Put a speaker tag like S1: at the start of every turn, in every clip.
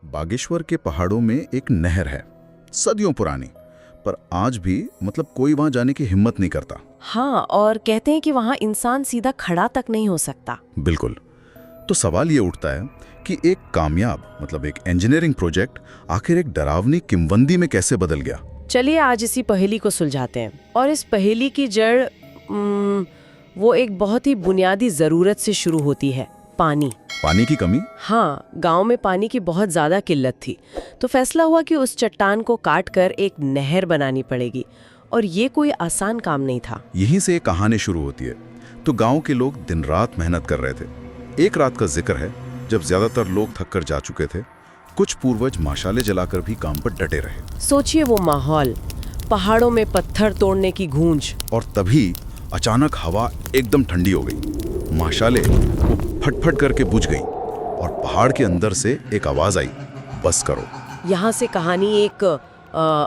S1: बागेश्वर के पहाड़ों में एक नहर है, सदियों पुरानी, पर आज भी कोई वहां जाने की हिम्मत नहीं करता।
S2: हाँ, और कहते हैं कि वहाँ इंसान सीधा खड़ा तक नहीं हो सकता।
S1: बिल्कुल। तो सवाल ये उठता है कि एक कामयाब एक इंजीनियरिंग प्रोजेक्ट आखिर एक डरावनी किंवदंती में कैसे बदल गया।
S2: चलिए आज इसी पहेली को सुलझाते हैं। और इस पहेली की जड़ वो एक बहुत ही बुनियादी जरूरत से शुरू होती है, पानी
S1: की कमी।
S2: हाँ, गांव में पानी की बहुत ज्यादा किल्लत थी, तो फैसला हुआ कि उस चट्टान को काट कर एक नहर बनानी पड़ेगी, और ये कोई आसान काम नहीं था।
S1: यहीं से एक कहानी शुरू होती है। तो गांव के लोग दिन रात मेहनत कर रहे थे। एक रात का जिक्र है जब ज्यादातर लोग थक कर जा चुके थे। कुछ पूर्वज माशाले जलाकर भी काम पर डटे रहे।
S2: सोचिए वो माहौल, पहाड़ों में पत्थर तोड़ने की गूंज,
S1: और तभी अचानक हवा एकदम ठंडी हो गई। माशाले वो फटफट करके बुझ गई और पहाड़ के अंदर से एक आवाज आई, बस करो।
S2: यहाँ से कहानी एक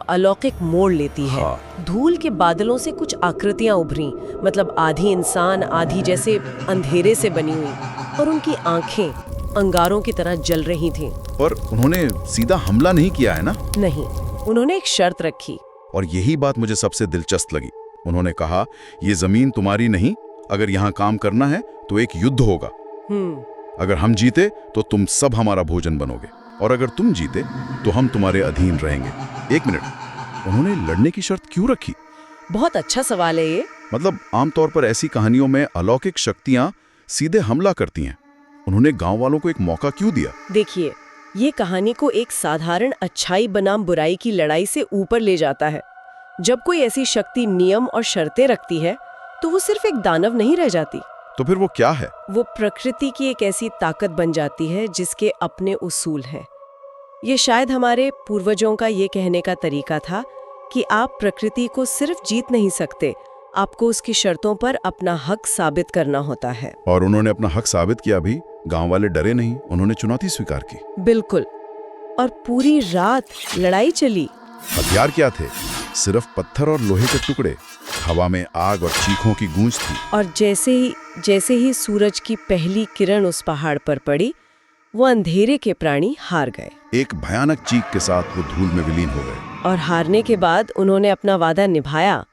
S2: अलौकिक मोड़ लेती है।
S1: हाँ।
S2: धूल के बादलों से कुछ आकृतियां उभरी, आधी इंसान आधी जैसे अंधेरे से बनी हुई, और उनकी आंखें अंगारों की तरह जल रही थीं।
S1: पर उन्होंने सीधा हमला नहीं किया है ना?
S2: नहीं, उन्होंने एक शर्त रखी।
S1: और यही बात मुझे सबसे दिलचस्प लगी। उन्होंने कहा, ये जमीन तुम्हारी नहीं, अगर यहाँ काम करना है तो एक युद्ध होगा। अगर हम जीते तो तुम सब हमारा भोजन बनोगे, और अगर तुम जीते तो हम तुम्हारे अधीन रहेंगे। एक मिनट, उन्होंने लड़ने की शर्त क्यों रखी?
S2: बहुत अच्छा सवाल है ये।
S1: आमतौर पर ऐसी कहानियों में अलौकिक शक्तियां सीधे हमला करती हैं। उन्होंने गांव वालों को एक मौका क्यों दिया?
S2: देखिए, ये कहानी को एक साधारण अच्छाई बनाम बुराई की लड़ाई से ऊपर ले जाता है। जब कोई ऐसी शक्ति नियम और शर्तें रखती है तो वो सिर्फ एक दानव नहीं रह जाती।
S1: तो फिर वो क्या है?
S2: वो प्रकृति की एक ऐसी ताकत बन जाती है जिसके अपने उसूल हैं। ये शायद हमारे पूर्वजों का ये कहने का तरीका था कि आप प्रकृति को सिर्फ जीत नहीं सकते, आपको उसकी शर्तों पर अपना हक साबित करना होता है।
S1: और उन्होंने अपना हक साबित किया भी। गांव वाले डरे नहीं, उन्होंने चुनौती स्वीकार की।
S2: बिल्कुल। और पूरी रात लड़ाई चली।
S1: हथियार क्या थे? सिर्फ पत्थर और लोहे के टुकड़े। हवा में आग और चीखों की गूंज थी। और
S2: जैसे ही सूरज की पहली किरण उस पहाड़ पर पड़ी, वो अंधेरे के प्राणी हार गए।
S1: एक भयानक चीख के साथ वो धूल में विलीन हो गए।
S2: और हारने के बाद उन्होंने अपना वादा निभाया।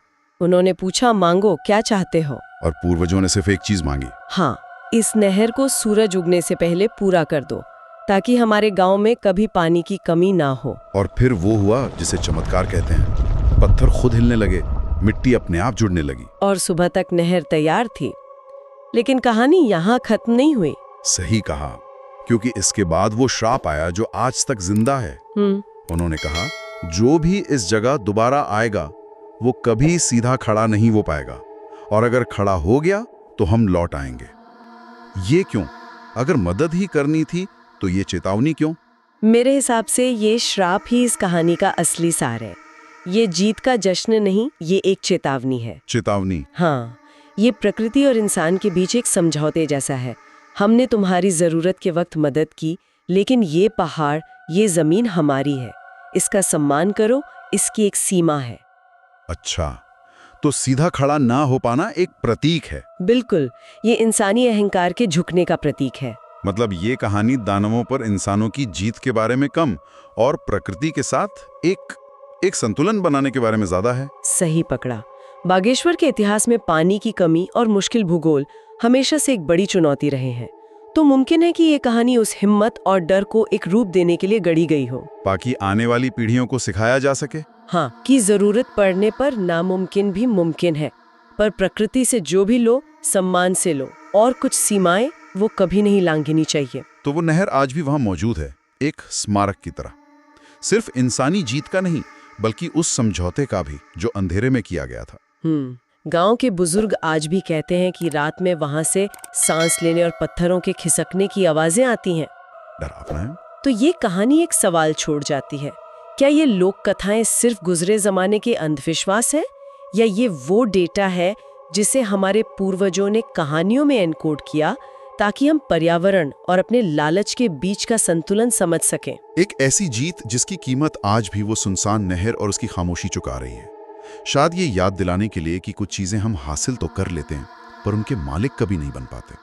S2: उन्होंने पूछा, मांगो, क्या चाहते हो?
S1: और पूर्वजों ने सिर्फ एक चीज मांगी।
S2: हाँ, इस नहर को सूरज उगने से पहले पूरा कर दो, ताकि हमारे गांव में कभी पानी की कमी ना हो।
S1: और फिर वो हुआ जिसे चमत्कार कहते हैं। पत्थर खुद हिलने लगे, मिट्टी अपने आप जुड़ने लगी,
S2: और सुबह तक नहर तैयार थी। लेकिन कहानी यहाँ खत्म नहीं हुई।
S1: सही कहा, क्योंकि इसके बाद वो श्राप आया जो आज तक जिंदा है। उन्होंने कहा, जो भी इस जगह दोबारा आएगा वो कभी सीधा खड़ा नहीं हो पाएगा, और अगर खड़ा हो गया तो हम लौट आएंगे। ये क्यों? अगर मदद ही करनी थी तो ये चेतावनी क्यों?
S2: मेरे हिसाब से ये श्राप ही इस कहानी का असली सार है। ये जीत का जश्न नहीं, ये एक चेतावनी है।
S1: चेतावनी?
S2: हाँ, ये प्रकृति और इंसान के बीच एक समझौते जैसा है। हमने तुम्हारी जरूरत के वक्त मदद की, लेकिन ये पहाड़, ये जमीन हमारी है, इसका सम्मान करो, इसकी एक सीमा है।
S1: अच्छा, तो सीधा खड़ा ना हो पाना एक प्रतीक है?
S2: बिल्कुल, ये इंसानी अहंकार के झुकने का प्रतीक है।
S1: ये कहानी दानवों पर इंसानों की जीत के बारे में कम और प्रकृति के साथ एक संतुलन बनाने के बारे में ज्यादा है।
S2: सही पकड़ा। बागेश्वर के इतिहास में पानी की कमी और मुश्किल भूगोल हमेशा से एक बड़ी चुनौती रहे हैं। तो मुमकिन है कि ये कहानी उस हिम्मत और डर को एक रूप देने के लिए गढ़ी गई हो,
S1: ताकि आने वाली पीढ़ियों को सिखाया जा सके।
S2: हाँ, कि जरूरत पड़ने पर नामुमकिन भी मुमकिन है, पर प्रकृति से जो भी लो, सम्मान से लो, और कुछ सीमाएं वो कभी नहीं लांघनी चाहिए।
S1: तो वो नहर आज भी वहां मौजूद है, एक स्मारक की तरह, सिर्फ इंसानी जीत का नहीं बल्कि उस समझौते का भी जो अंधेरे में किया गया था।
S2: गांव के बुजुर्ग आज भी कहते हैं कि रात में वहां से सांस लेने और पत्थरों के खिसकने की आवाजें आती हैं।
S1: डरावना है।
S2: तो ये कहानी एक सवाल छोड़ जाती है, क्या ये लोक कथाएं सिर्फ गुजरे जमाने के अंधविश्वास है, या ये वो डेटा है जिसे हमारे पूर्वजों ने कहानियों में एनकोड किया ताकि हम पर्यावरण और अपने लालच के बीच का संतुलन समझ सकें?
S1: एक ऐसी जीत जिसकी कीमत आज भी वो सुनसान नहर और उसकी खामोशी चुका रही है। शायद ये याद दिलाने के लिए कि कुछ चीजें हम हासिल तो कर लेते हैं पर उनके मालिक कभी नहीं बन पाते।